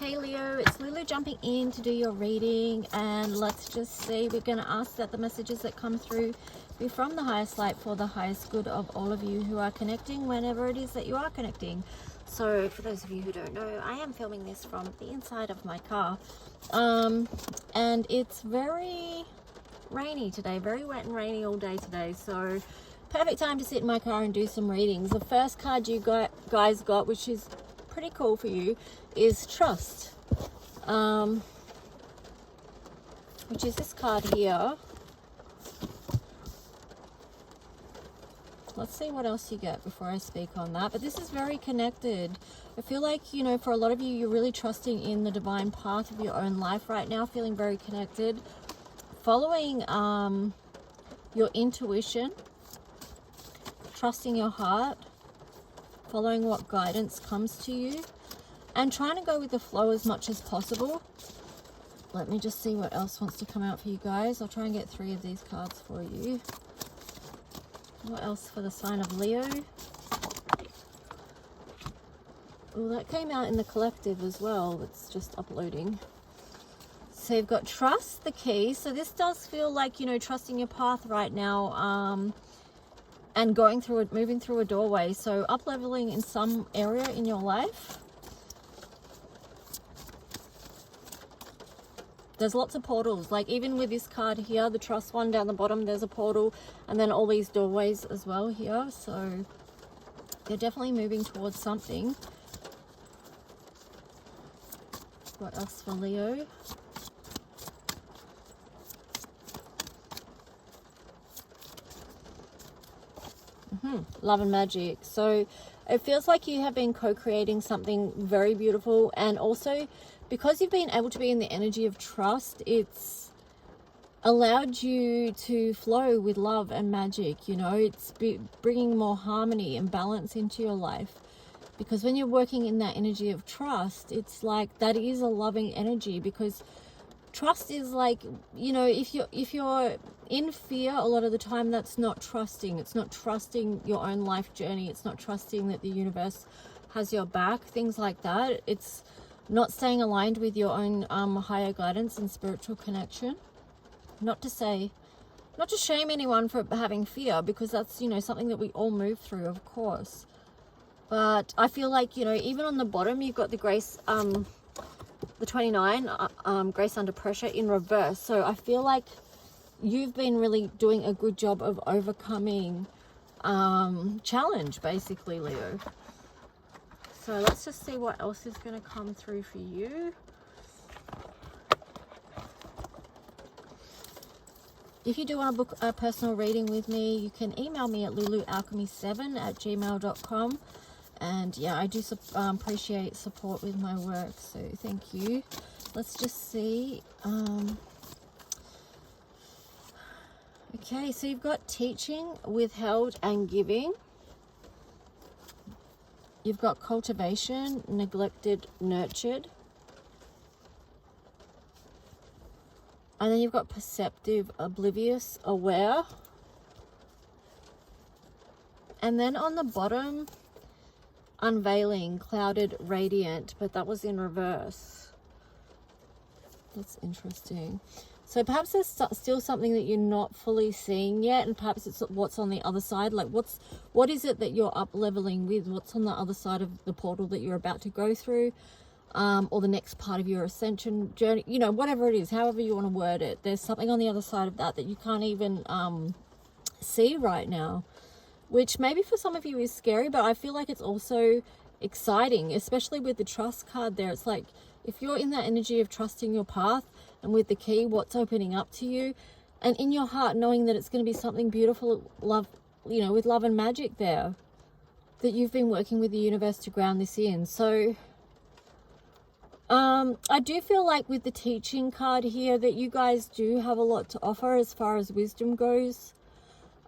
Hey Leo, it's Lulu jumping in to do your reading, and let's just see, we're going to ask that the messages that come through be from the highest light for the highest good of all of you who are connecting whenever it is that you are connecting. So for those of you who don't know, I am filming this from the inside of my car, and it's very rainy today, very wet and rainy all day today, so perfect time to sit in my car and do some readings. The first card you guys got, which is pretty cool for you, is Trust, which is this card here. Let's see what else you get before I speak on that. But this is very connected. I feel like, you know, for a lot of you, you're really trusting in the divine path of your own life right now, feeling very connected, following your intuition, trusting your heart, following what guidance comes to you, and trying to go with the flow as much as possible. Let me just see what else wants to come out for you guys. I'll try and get 3 of these cards for you. What else for the sign of Leo? Oh, that came out in the collective as well. It's just uploading. So you've got Trust, the key. So this does feel like, you know, trusting your path right now, and going through it, moving through a doorway. So up leveling in some area in your life. There's lots of portals, like even with this card here, the Trust one down the bottom, there's a portal, and then all these doorways as well here. So they're definitely moving towards something. What else for Leo? Love and magic. So it feels like you have been co-creating something very beautiful, and also because you've been able to be in the energy of trust, it's allowed you to flow with love and magic. You know, it's bringing more harmony and balance into your life, because when you're working in that energy of trust, it's like that is a loving energy, because trust is like, you know, if you're in fear a lot of the time, that's not trusting. It's not trusting your own life journey. It's not trusting that the universe has your back, things like that. It's not staying aligned with your own higher guidance and spiritual connection. Not to shame anyone for having fear, because that's, you know, something that we all move through, of course. But I feel like, you know, even on the bottom, you've got the Grace, the 29, Grace Under Pressure in reverse. So I feel like you've been really doing a good job of overcoming challenge, basically, Leo. So let's just see what else is going to come through for you. If you do want to book a personal reading with me, you can email me at lulualchemy7@gmail.com. And yeah, I do appreciate support with my work, so thank you. Let's just see. Okay, so you've got Teaching, Withheld, and Giving. You've got Cultivation, Neglected, Nurtured. And then you've got Perceptive, Oblivious, Aware. And then on the bottom, Unveiling, Clouded, Radiant, but that was in reverse. That's interesting. So perhaps there's still something that you're not fully seeing yet, and perhaps it's what's on the other side. Like what is it that you're up leveling with? What's on the other side of the portal that you're about to go through, or the next part of your ascension journey? You know, whatever it is, however you want to word it. There's something on the other side of that you can't even see right now, which maybe for some of you is scary, but I feel like it's also exciting, especially with the Trust card there. It's like, if you're in that energy of trusting your path, and with the key, what's opening up to you, and in your heart knowing that it's going to be something beautiful, love, you know, with love and magic there, that you've been working with the universe to ground this in. So I do feel like with the Teaching card here that you guys do have a lot to offer as far as wisdom goes,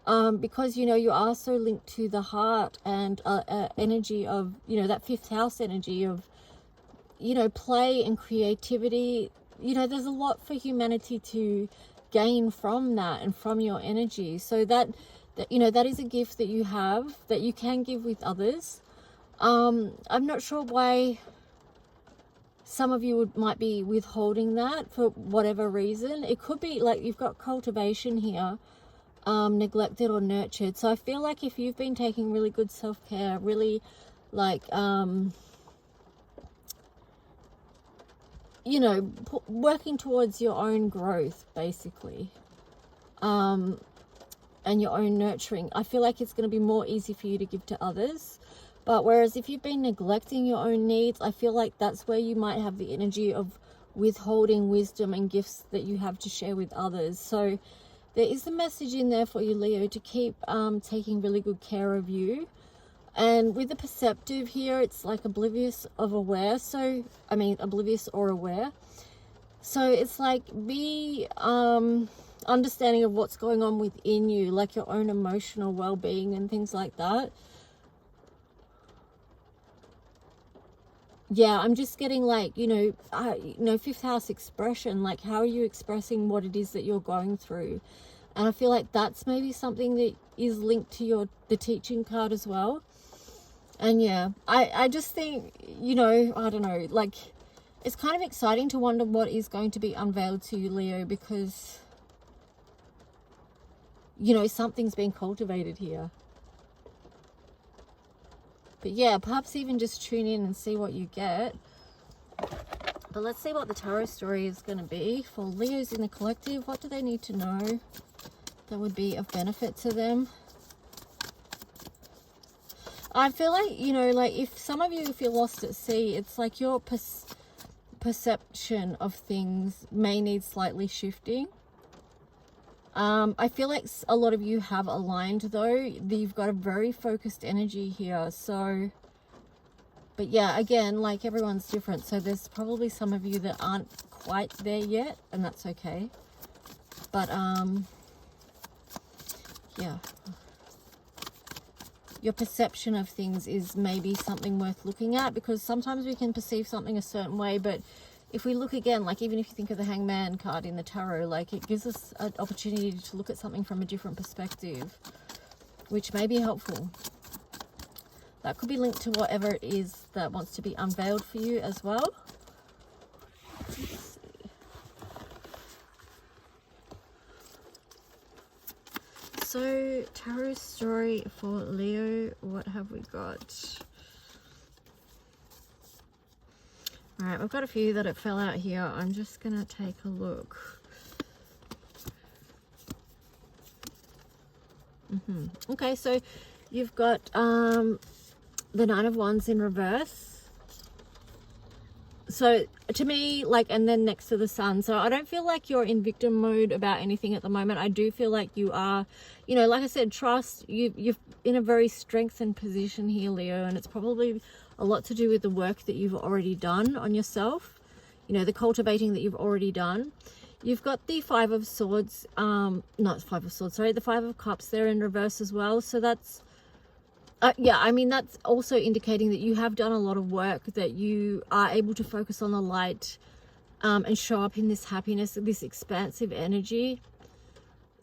because, you know, you are so linked to the heart and energy of, you know, that 5th house energy of, you know, play and creativity. You know, there's a lot for humanity to gain from that and from your energy. So that you know, that is a gift that you have, that you can give with others. I'm not sure why some of you might be withholding that for whatever reason. It could be like you've got cultivation here, neglected or nurtured. So I feel like if you've been taking really good self-care, really like you know, working towards your own growth basically, and your own nurturing, I feel like it's going to be more easy for you to give to others. But whereas if you've been neglecting your own needs, I feel like that's where you might have the energy of withholding wisdom and gifts that you have to share with others. So there is a message in there for you, Leo, to keep taking really good care of you. And with the perceptive here, it's like oblivious of aware. So, I mean, oblivious or aware. So it's like be understanding of what's going on within you, like your own emotional well-being and things like that. Yeah, I'm just getting like, you know, fifth house expression, like how are you expressing what it is that you're going through? And I feel like that's maybe something that is linked to the teaching card as well. And yeah, I just think, you know, I don't know, like it's kind of exciting to wonder what is going to be unveiled to you, Leo, because, you know, something's being cultivated here. But yeah, perhaps even just tune in and see what you get. But let's see what the tarot story is going to be for Leos in the collective. What do they need to know that would be of benefit to them? I feel like, you know, like if some of you, if you're lost at sea, it's like your perception of things may need slightly shifting. I feel like a lot of you have aligned though. You've got a very focused energy here. So, but yeah, again, like everyone's different. So there's probably some of you that aren't quite there yet, and that's okay. But, yeah. Your perception of things is maybe something worth looking at, because sometimes we can perceive something a certain way, but if we look again, like even if you think of the Hangman card in the tarot, like it gives us an opportunity to look at something from a different perspective, which may be helpful. That could be linked to whatever it is that wants to be unveiled for you as well. Let's see. So, tarot story for Leo, what have we got? Alright, we've got a few that it fell out here. I'm just going to take a look. Okay, so you've got the Nine of Wands in reverse. So to me, like, and then next to the Sun. So I don't feel like you're in victim mode about anything at the moment. I do feel like you are, you know, like I said, trust. You're in a very strengthened position here, Leo, and it's probably a lot to do with the work that you've already done on yourself. You know, the cultivating that you've already done. You've got the Five of Swords, not Five of Swords, sorry, the Five of Cups there in reverse as well. So that's, yeah, I mean, that's also indicating that you have done a lot of work, that you are able to focus on the light and show up in this happiness, this expansive energy.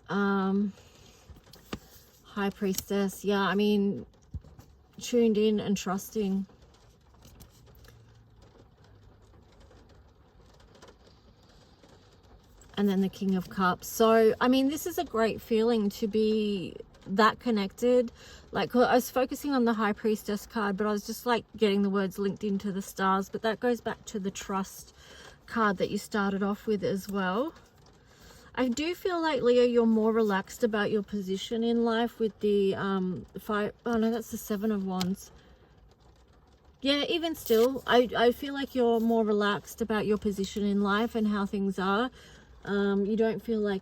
High Priestess, yeah, I mean, tuned in and trusting. And then the King of Cups. So, I mean, this is a great feeling to be that connected. Like, I was focusing on the High Priestess card, but I was just like getting the words linked into the stars. But that goes back to the trust card that you started off with as well. I do feel like, Leo, you're more relaxed about your position in life with the oh no, that's the Seven of Wands. Yeah, even still, I feel like you're more relaxed about your position in life and how things are. You don't feel like,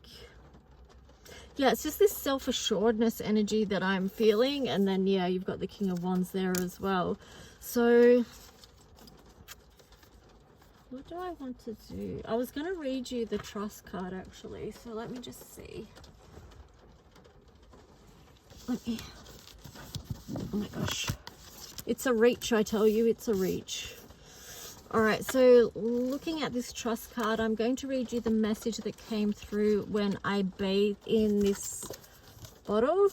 yeah, it's just this self-assuredness energy that I'm feeling. And then, yeah, you've got the King of Wands there as well. So what do I want to do? I was going to read you the trust card, actually. So let me just see. Oh my gosh. It's a reach, I tell you, it's a reach. All right, so looking at this trust card, I'm going to read you the message that came through when I bathed in this bottle.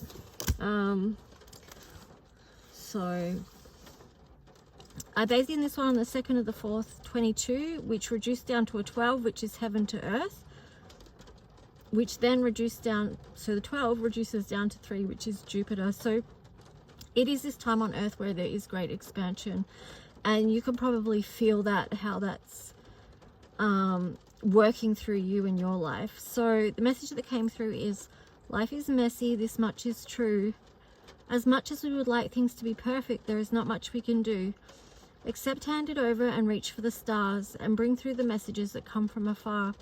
So I bathed in this one on the 2nd of the 4th, 22, which reduced down to a 12, which is heaven to earth, which then reduced down, so the 12 reduces down to 3, which is Jupiter. So it is this time on earth where there is great expansion, and you can probably feel that, how that's working through you in your life. So the message that came through is, life is messy, this much is true. As much as we would like things to be perfect, there is not much we can do. Accept, hand it over, and reach for the stars, and bring through the messages that come from afar.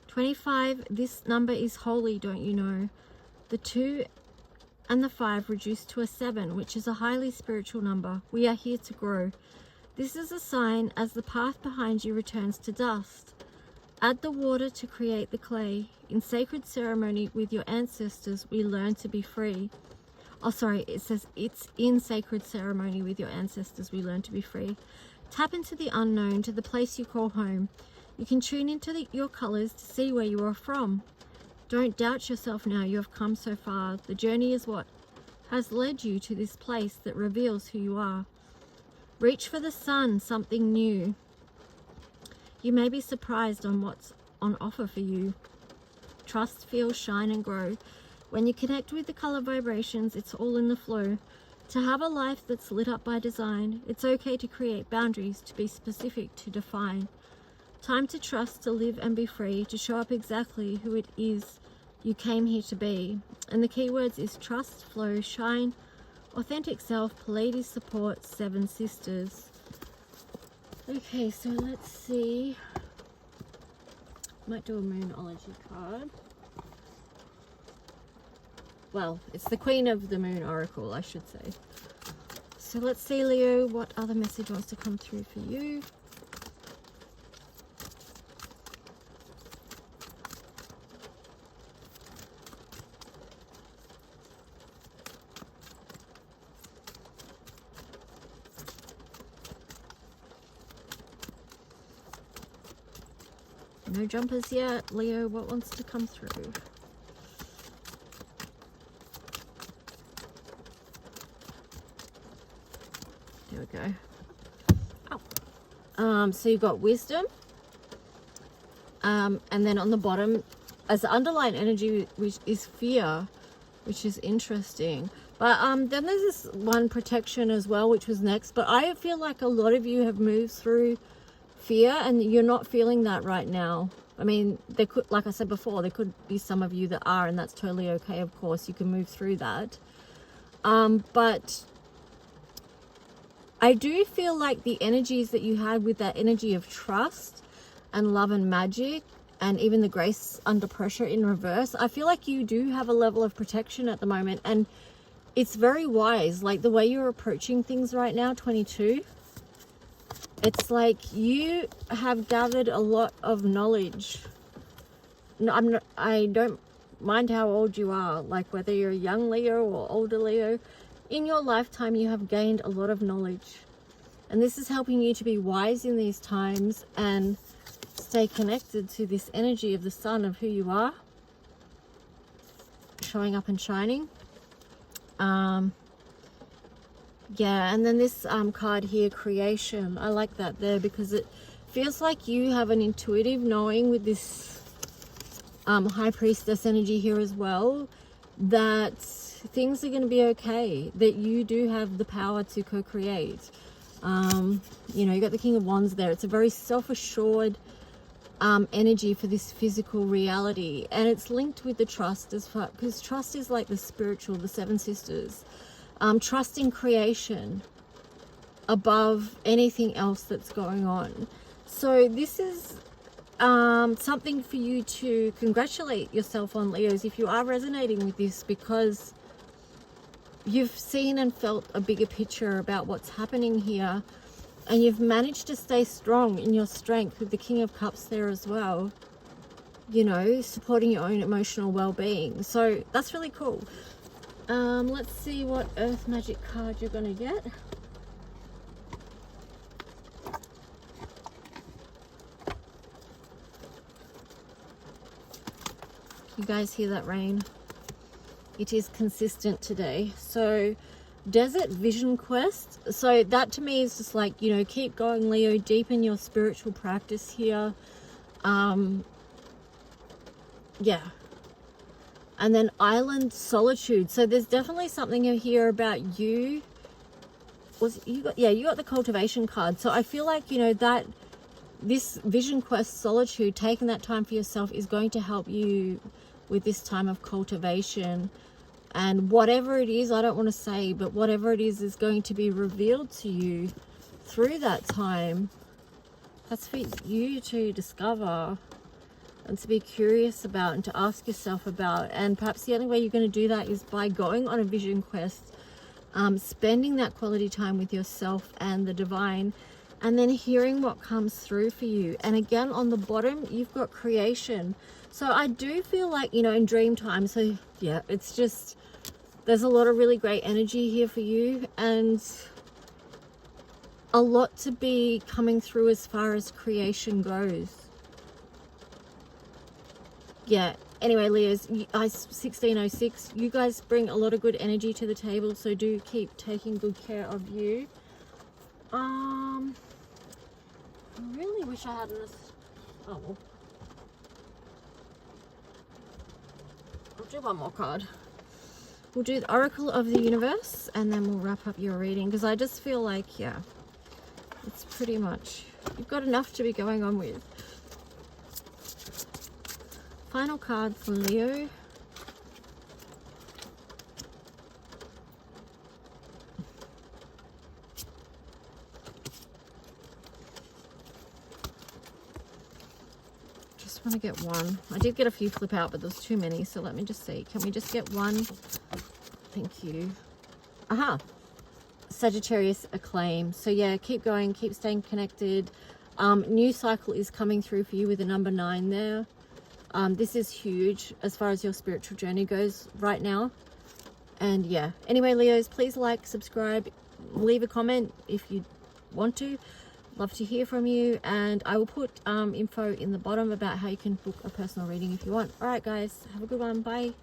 25, this number is holy, don't you know? The 2 and the 5 reduce to a 7, which is a highly spiritual number. We are here to grow. This is a sign as the path behind you returns to dust. Add the water to create the clay. In sacred ceremony with your ancestors, we learn to be free. Oh, sorry, it says it's in sacred ceremony with your ancestors we learn to be free. Tap into the unknown, to the place you call home. You can tune into your colors to see where you are from. Don't doubt yourself now, you have come so far. The journey is what has led you to this place that reveals who you are. Reach for the sun, something new. You may be surprised on what's on offer for you. Trust, feel, shine, and grow. When you connect with the color vibrations, it's all in the flow. To have a life that's lit up by design, it's okay to create boundaries, to be specific, to define. Time to trust, to live and be free, to show up exactly who it is you came here to be. And the keywords is trust, flow, shine, authentic self, Pleiades support, 7 sisters. Okay, so let's see. Might do a Moonology card. Well, it's the Queen of the Moon Oracle, I should say. So let's see, Leo, what other message wants to come through for you. No jumpers yet. Leo, what wants to come through? There we go. Oh. So you've got wisdom. And then on the bottom, as the underlying energy, which is fear, which is interesting. But then there's this one, protection, as well, which was next. But I feel like a lot of you have moved through fear and you're not feeling that right now. I mean, there could, like I said before, there could be some of you that are, and that's totally okay. Of course, you can move through that. But I do feel like the energies that you had with that energy of trust and love and magic, and even the grace under pressure in reverse, I feel like you do have a level of protection at the moment, and it's very wise. Like the way you're approaching things right now, 22, it's like you have gathered a lot of knowledge. No, I don't mind how old you are, like whether you're a young Leo or older Leo. In your lifetime, you have gained a lot of knowledge. And this is helping you to be wise in these times and stay connected to this energy of the sun of who you are. Showing up and shining. Yeah, and then this card here, creation. I like that there because it feels like you have an intuitive knowing with this high priestess energy here as well, that things are going to be okay, that you do have the power to co-create. You know, you got the King of Wands there. It's a very self-assured energy for this physical reality, and it's linked with the trust as far, because trust is like the spiritual, the 7 sisters. Trust in creation above anything else that's going on. So this is something for you to congratulate yourself on, Leos, if you are resonating with this, because you've seen and felt a bigger picture about what's happening here, and you've managed to stay strong in your strength with the King of Cups there as well, you know, supporting your own emotional well-being. So that's really cool. Let's see what Earth Magic card you're gonna get. You guys hear that rain? It is consistent today. So Desert Vision Quest. So that to me is just like, you know, keep going, Leo, deepen your spiritual practice here. Yeah. And then Island Solitude. So there's definitely something here about you. You got the cultivation card. So I feel like, you know, that this Vision Quest Solitude, taking that time for yourself, is going to help you with this time of cultivation. And whatever it is, I don't want to say, but whatever it is going to be revealed to you through that time. That's for you to discover and to be curious about and to ask yourself about. And perhaps the only way you're going to do that is by going on a vision quest, spending that quality time with yourself and the divine, and then hearing what comes through for you. And again, on the bottom, you've got creation. So I do feel like, you know, in dream time, so yeah, it's just, there's a lot of really great energy here for you, and a lot to be coming through as far as creation goes. Yeah, anyway, Leos, 1606, you guys bring a lot of good energy to the table, so do keep taking good care of you. I really wish I had this. Oh, well. I'll do one more card. We'll do the Oracle of the Universe, and then we'll wrap up your reading, because I just feel like, yeah, it's pretty much, you've got enough to be going on with. Final card for Leo. Just want to get one. I did get a few flip out, but there's too many, so let me just see. Can we just get one? Thank you. Aha. Sagittarius Acclaim. So yeah, keep going, keep staying connected. New cycle is coming through for you with the number 9 there. This is huge as far as your spiritual journey goes right now. And yeah, anyway, Leos, please like, subscribe, leave a comment if you want to. Love to hear from you, and I will put info in the bottom about how you can book a personal reading if you want. All right, guys, have a good one. Bye.